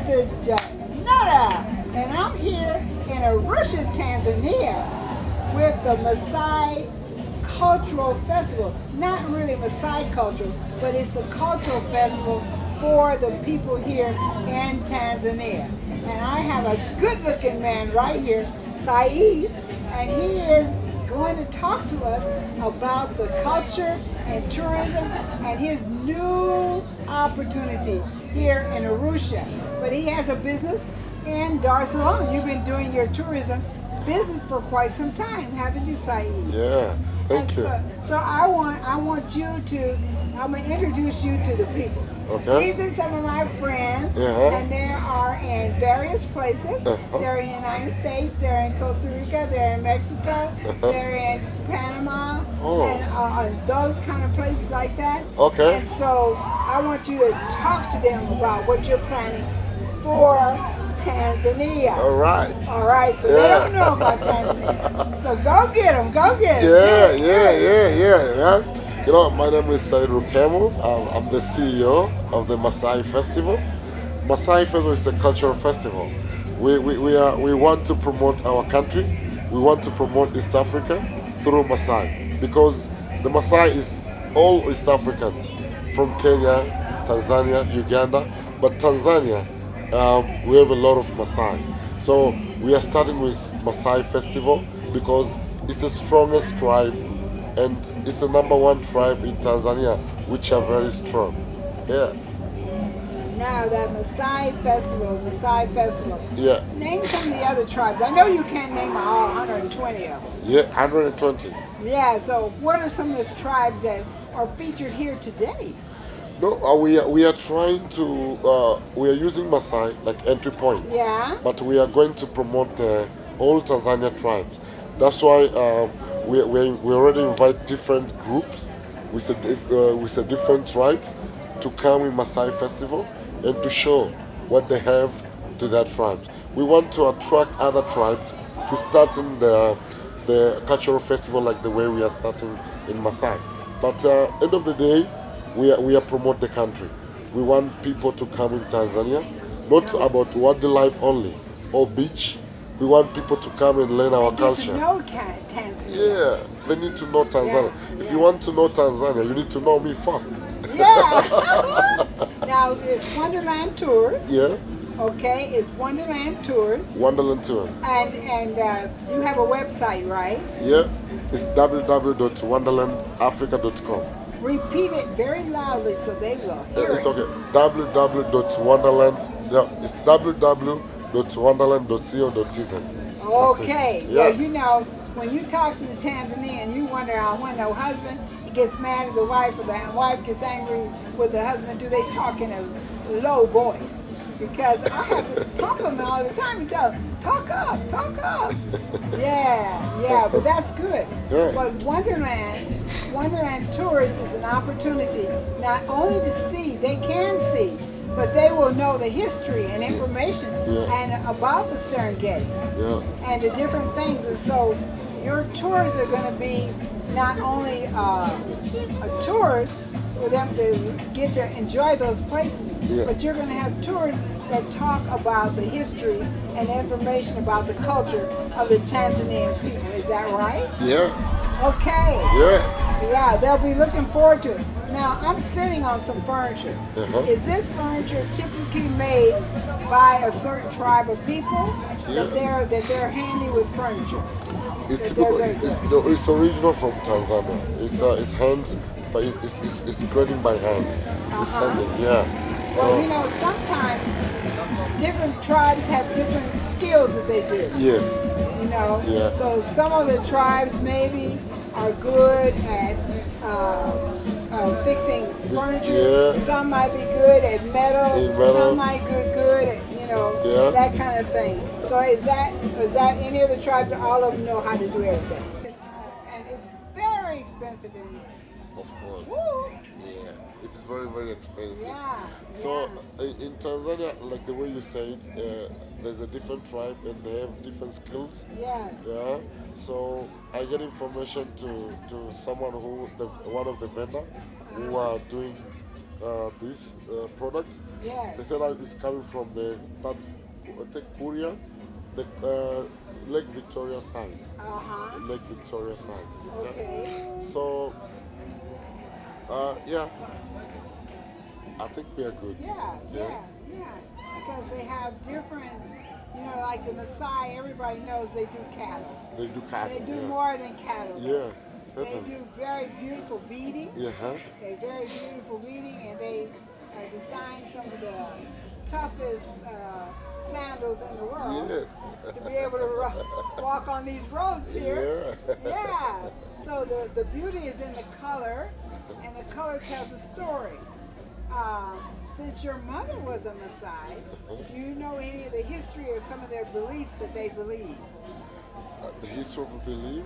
is Janetta, and I'm here in Arusha, Tanzania, with the Masai Cultural Festival. Not really Masai culture, but it's a cultural festival for the people here in Tanzania. And I have a good-looking man right here, Saeed, and he is going to talk to us about the culture and tourism and his new opportunity here in Arusha. But he has a business in Dar es Salaam. You've been doing your tourism business for quite some time, haven't you, Saeed? Yeah, thank you. So I'm gonna introduce you to the people. Okay. These are some of my friends, and they are in various places. They're in the United States, they're in Costa Rica, they're in Mexico, they're in Panama, and those kind of places like that. Okay. And so I want you to talk to them about what you're planning for Tanzania. All right. All right, so they don't know about Tanzania. So go get them, go get them. Yeah. You know, my name is Said Rukemu. I'm the CEO of the Masai Festival. Masai Festival is a cultural festival. We want to promote our country. We want to promote East Africa through Masai, because the Masai is all East African, from Kenya, Tanzania, Uganda. But Tanzania, we have a lot of Masai. So we are starting with Masai Festival because it's the strongest tribe, and it's the number one tribe in Tanzania, which are very strong. Yeah. Now that Masai Festival. Yeah. Name some of the other tribes. I know you can't name all 120 of them. Yeah, 120. Yeah, so what are some of the tribes that are featured here today? No, we are trying to, we are using Masai like entry point. Yeah. But we are going to promote all Tanzania tribes. That's why we already invite different groups with a different tribes to come in Masai Festival and to show what they have to their tribes. We want to attract other tribes to start in the cultural festival like the way we are starting in Masai. But end of the day, we are promote the country. We want people to come in Tanzania, not about wildlife only or beach. We want people to come and learn our culture. To know Tanzania. Yeah, they need to know Tanzania. If you want to know Tanzania, you need to know me first. Yeah. Now it's Wonderland Tours. Yeah. Okay, it's Wonderland Tours. Wonderland Tours. And you have a website, right? Yeah. It's www.wonderlandafrica.com. Repeat it very loudly so they will hear It's okay. www.wonderland. Yeah, it's www.wonderland.co.tz. Okay. Yeah. Well, you know, when you talk to the Tanzanian, you wonder when the husband gets mad at the wife or the wife gets angry with the husband, do they talk in a low voice? Because I have to pump them all the time and tell them, talk up, talk up. Yeah, but that's good. Yeah. But Wonderland Tours is an opportunity not only to see, they can see, but they will know the history and information and about the Serengeti and the different things. And so your tours are going to be not only a tours for them to get to enjoy those places, but you're going to have tours that talk about the history and information about the culture of the Tanzanian people. Is that right? Yeah. Okay. Yeah. They'll be looking forward to it. Now, I'm sitting on some furniture. Is this furniture typically made by a certain tribe of people that they're handy with furniture? It's original from Tanzania. It's hands, but it's grading by hand. It's handing, Well, you know, sometimes different tribes have different skills that they do. Yes. You know, Yeah. so some of the tribes maybe are good at fixing furniture. Yeah. Some might be good at metal. Some might be good at that kind of thing. So is that any of the tribes, or all of them know how to do everything? And it's very expensive in here. Of course. Woo! Yeah. It is very, very expensive. Yeah. So in Tanzania, like the way you say it, there's a different tribe and they have different skills. Yes. Yeah. So I get information to someone one of the vendor who are doing this product. Yes. They said that it's coming from that's I think Korea, the Lake Victoria side. Uh-huh. Lake Victoria side. Okay. So, yeah, I think we are good. Yeah. Because they have different, like the Masai, everybody knows they do cattle. They do cattle. They do yeah. more than cattle. Yeah, They do very beautiful beading. Yeah, huh? They're very beautiful beading, and they designed some of the toughest sandals in the world Yes. to be able to walk on these roads here. Yeah. Yeah. So the beauty is in the color, and the color tells a story. Since your mother was a Masai, do you know any of the history or some of their beliefs that they believe? The history of a belief.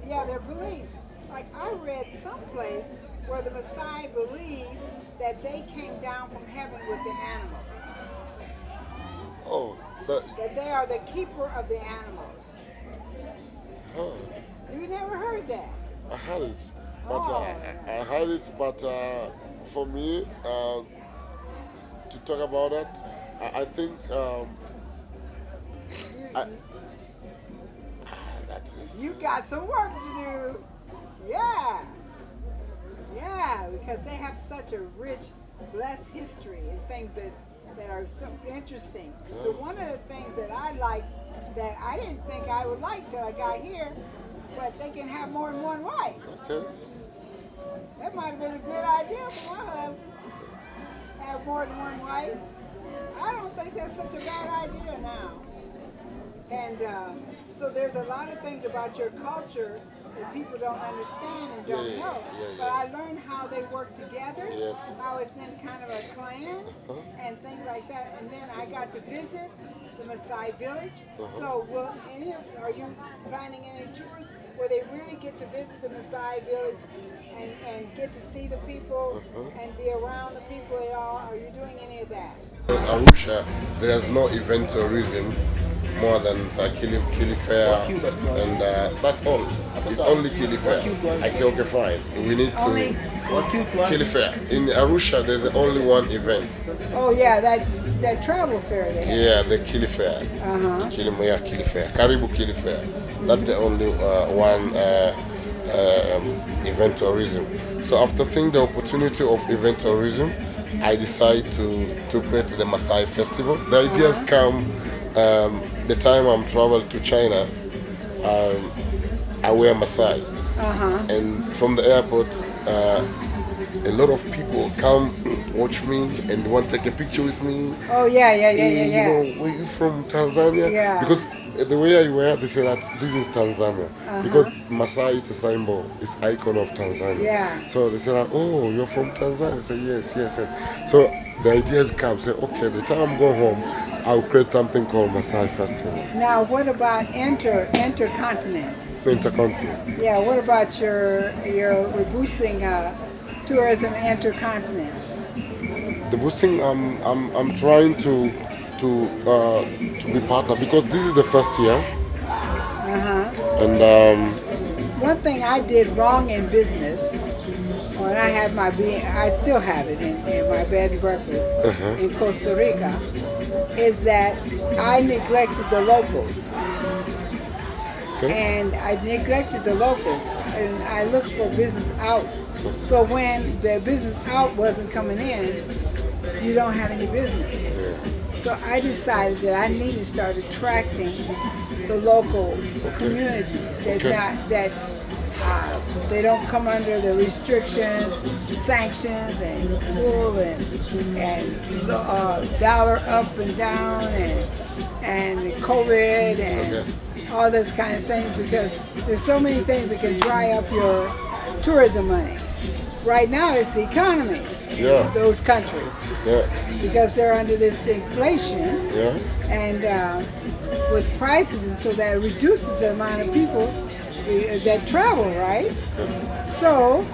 Yeah, their beliefs. Like I read someplace where the Masai believed that they came down from heaven with the animals. Oh, That they are the keeper of the animals. huh. You never heard that? I had it, but Oh, I had it, but for me to talk about it, I think I, that is You got some work to do. Yeah. Yeah, because they have such a rich, blessed history and things that are so interesting. So one of the things that I like that I didn't think I would like till I got here, but they can have more than one wife. okay. That might have been a good idea for my husband. Have more than one wife. I don't think that's such a bad idea now. And so there's a lot of things about your culture that people don't understand and don't know. But I learned how they work together, Yes. how it's in kind of a clan and things like that. And then I got to visit the Masai village. So are you planning any tours where they really get to visit the Masai village and get to see the people and be around the people at all? Are you doing any of that? Because Arusha, there is no event tourism more than Kili Fair, and that's all. It's only Kili Fair. I say, okay, fine. We need to Kili Fair. In Arusha, there's only one event. Oh yeah, that travel fair they have. Yeah, the Kili Fair. Kili Fair. Karibu Kili Fair. That's the only one event tourism. So after seeing the opportunity of event tourism, I decided to create the Masai Festival. The ideas come the time I'm traveled to China. I wear Masai, and from the airport, a lot of people come watch me and want to take a picture with me. Oh yeah. You know, were you from Tanzania? Yeah. Because the way I wear, they say that this is Tanzania. Because Masai is a symbol, it's icon of Tanzania. Yeah. So they say that, oh, you're from Tanzania? I say, yes. So the ideas come, say, okay, the time I'm going home, I'll create something called Masai Festival. Now what about intercontinent? Intercontinent. Yeah, what about your we're boosting tourism intercontinent? The boosting, I'm trying to be partner because this is the first year. And One thing I did wrong in business when I had I still have it in my bed and breakfast in Costa Rica, is that I neglected the locals. And I neglected the locals, and I looked for business out. So when the business out wasn't coming in, you don't have any business. So I decided that I need to start attracting the local community. That they don't come under the restrictions, sanctions, and pull and dollar up and down, and COVID and all this kind of things, because there's so many things that can dry up your tourism money. Right now, it's the economy. Yeah. Those countries. Yeah. Because they're under this inflation. Yeah. And with prices, and so that reduces the amount of people that travel, right? So,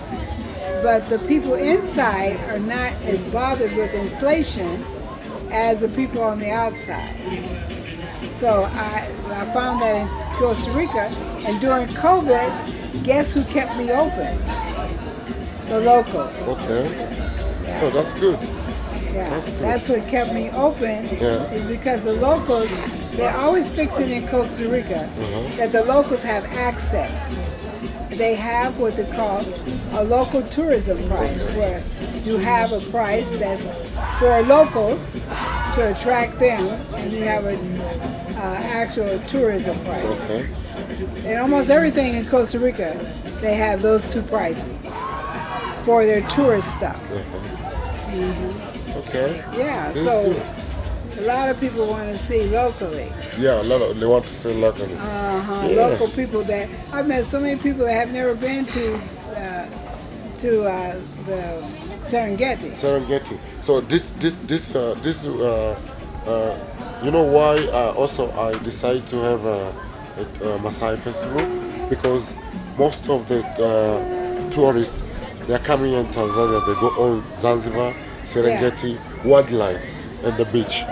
but the people inside are not as bothered with inflation as the people on the outside. So I found that in Costa Rica, and during COVID, guess who kept me open? The locals. Okay. Oh, that's good. Yeah, That's good. that's what kept me open. Yeah. Is because the locals, they always fix it in Costa Rica that the locals have access. They have what they call a local tourism price, where you have a price that's for locals to attract them, and you have an actual tourism price. Okay. And almost everything in Costa Rica, they have those two prices for their tourist stuff. Okay. Yeah, This so is good. a lot of people want to see locally. Yeah, a lot of they want to say locally. Yeah. Local people that I've met so many people that have never been to the Serengeti. Serengeti. So you know why also I decided to have a Masai festival, because most of the tourists, they are coming in Tanzania. They go on Zanzibar, Serengeti, wildlife, and the beach.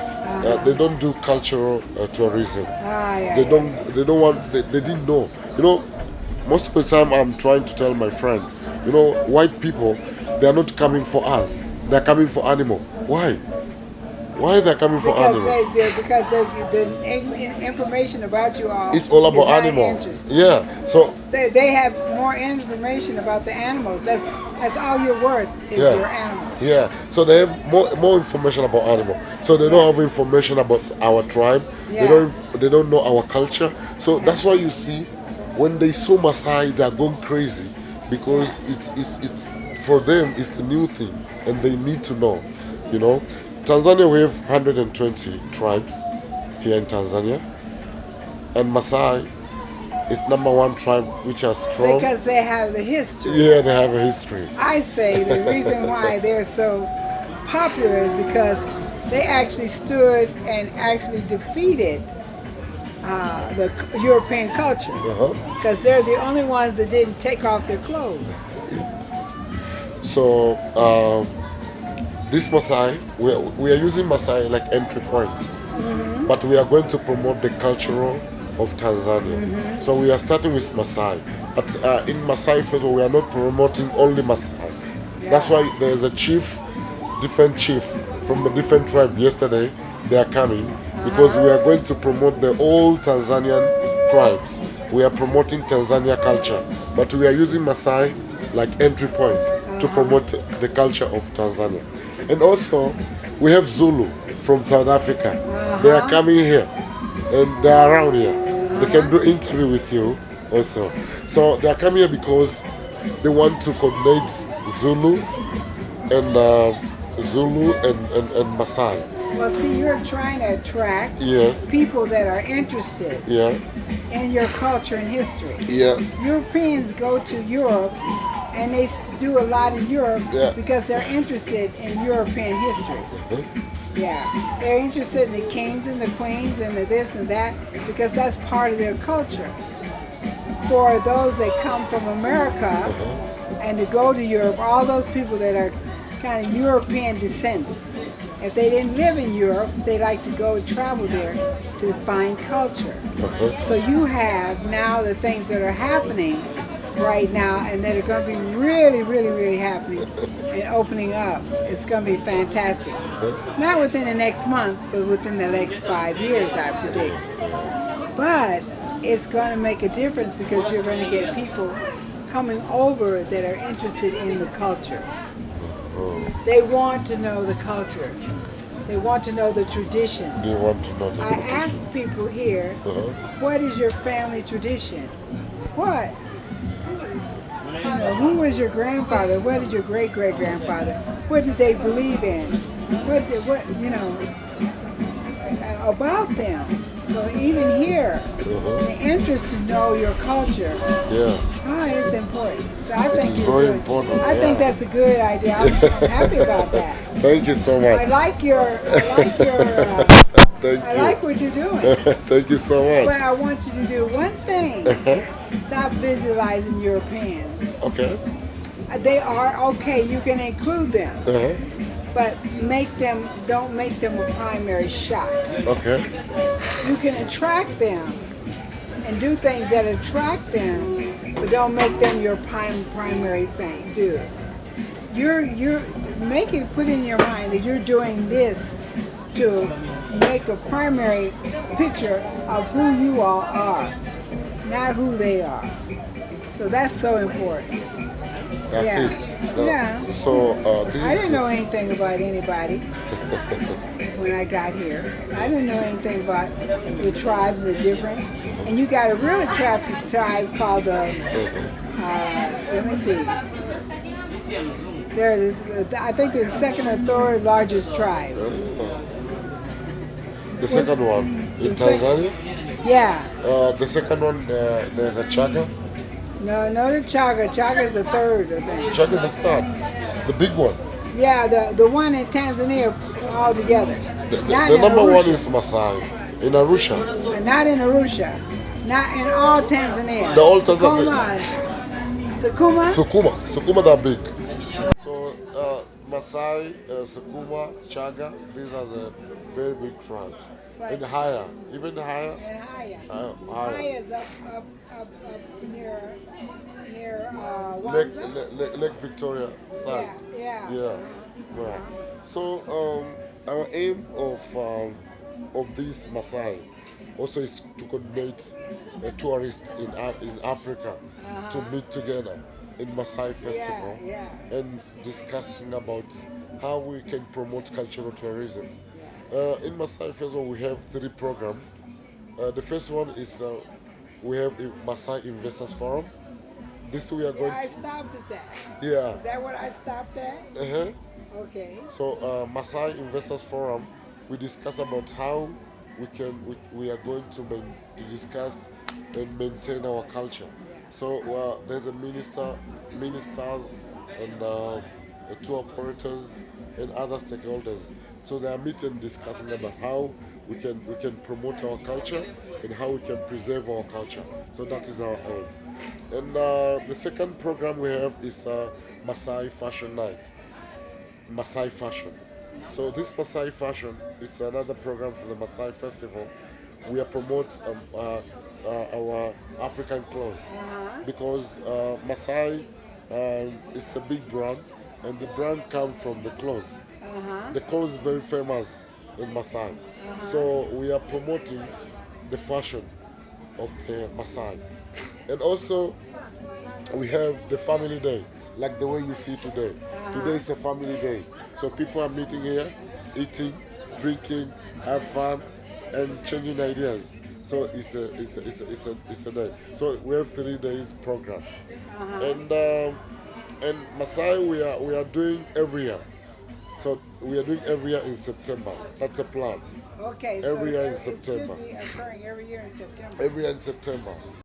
They don't do cultural tourism. Yeah, They don't want. They didn't know. You know, most of the time I'm trying to tell my friend, you know, white people, they are not coming for us. They are coming for animal. Why? Why are they coming for because animal? because the information about you all It's all about is not animal. interesting. Yeah. So They have more information about the animals. That's all you're worth is Yeah. your animal. yeah. So they have more information about animal. So they don't have information about our tribe. Yeah. They don't know our culture. So that's why you see when they saw Masai, they are going crazy, because it's for them it's the new thing and they need to know. You know, Tanzania, we have 120 tribes here in Tanzania, and Masai is number one tribe which are strong. Because they have the history. Yeah, they have a history. I say the reason why they're so popular is because they actually stood and actually defeated the European culture. Because they're the only ones that didn't take off their clothes. So this Masai, we are using Masai like entry point, but we are going to promote the cultural of Tanzania. So we are starting with Masai, but in Masai Festival we are not promoting only Masai. That's why there's a different chief from a different tribe. Yesterday they are coming because we are going to promote the old Tanzanian tribes. We are promoting Tanzania culture, but we are using Masai like entry point to promote the culture of Tanzania. And also, we have Zulu from South Africa. They are coming here, and they are around here. They can do interview with you also. So they are coming here because they want to coordinate Zulu and Masai. Well, see, you're trying to attract Yes. people that are interested Yeah. in your culture and history. Yeah. Europeans go to Europe and they do a lot in Europe Yeah. because they're interested in European history. Yeah, they're interested in the kings and the queens and the this and that because that's part of their culture. For those that come from America and to go to Europe, all those people that are kind of European descendants, if they didn't live in Europe, they like to go travel there to find culture. So you have now the things that are happening right now and that are going to be really, really, really happening and opening up. It's going to be fantastic. Not within the next month, but within the next 5 years, I predict. But it's going to make a difference because you're going to get people coming over that are interested in the culture. They want to know the culture. They want to know the traditions. They want to know. I ask people here, what is your family tradition? What? You know, who was your grandfather? What did your great-great-grandfather? What did they believe in? What you know, about them. So even here, the interest to know your culture, it's important. So I think it's very good. important, I think that's a good idea. I'm happy about that. Thank you so I much. like your, Thank I you. like what you're doing. Thank you so much. But I want you to do one thing. Stop visualizing Europeans. Okay. They are okay, you can include them, but don't make them a primary shot. Okay. You can attract them and do things that attract them, but don't make them your primary thing. Do it. make it put in your mind that you're doing this to make a primary picture of who you all are, not who they are. So that's so important. That's Yeah. it. Yeah. So this I is didn't know anything about anybody when I got here. I didn't know anything about the tribes, the difference. And you got a really attractive tribe called the, let me see. I think they're the second or third largest tribe. the second one in The sec- Tanzania. Yeah. The second one, there's a Chaga. No, the Chaga. Chaga is the third, I think. Chaga the third, the big one. Yeah, the one in Tanzania altogether. The Not in number one Arusha. is Masai in Arusha. Not in Arusha. Not in all Tanzania. The all Tanzania. Sukuma. Sukuma that big. So Masai, Sukuma, Chaga, these are the very big tribes. Right. And higher, even higher. And Haya. Higher. Haya is up near Lake, Wanza. Lake Victoria side. Yeah. Yeah. So our aim of this Masai also is to coordinate tourists in Africa to meet together in Masai festival Yeah. and discussing about how we can promote cultural tourism. In Masai festival we have 3 programs. The first one is we have a Masai Investors Forum. This we are going I to, stopped at that. yeah. Is that what I stopped at? Uh-huh. Okay. So Masai Investors Forum, we discuss about how we are going to discuss and maintain our culture. So there's a ministers and tour operators and other stakeholders. So they are meeting discussing about how we can promote our culture and how we can preserve our culture. So that is our aim. And the second program we have is Masai Fashion Night. Masai Fashion. So this Masai Fashion is another program for the Masai Festival. We are promote our African clothes because Masai is a big brand and the brand comes from the clothes. The clothes is very famous in Masai. So we are promoting the fashion of the Masai. And also we have the family day, like the way you see today. Today is a family day. So people are meeting here, eating, drinking, have fun, and changing ideas. So it's a day. So we have 3 days program, and Masai we are doing every year. So we are doing every year in September. That's a plan. Okay. Every So year in it September. should be occurring every year in September. Every year in September.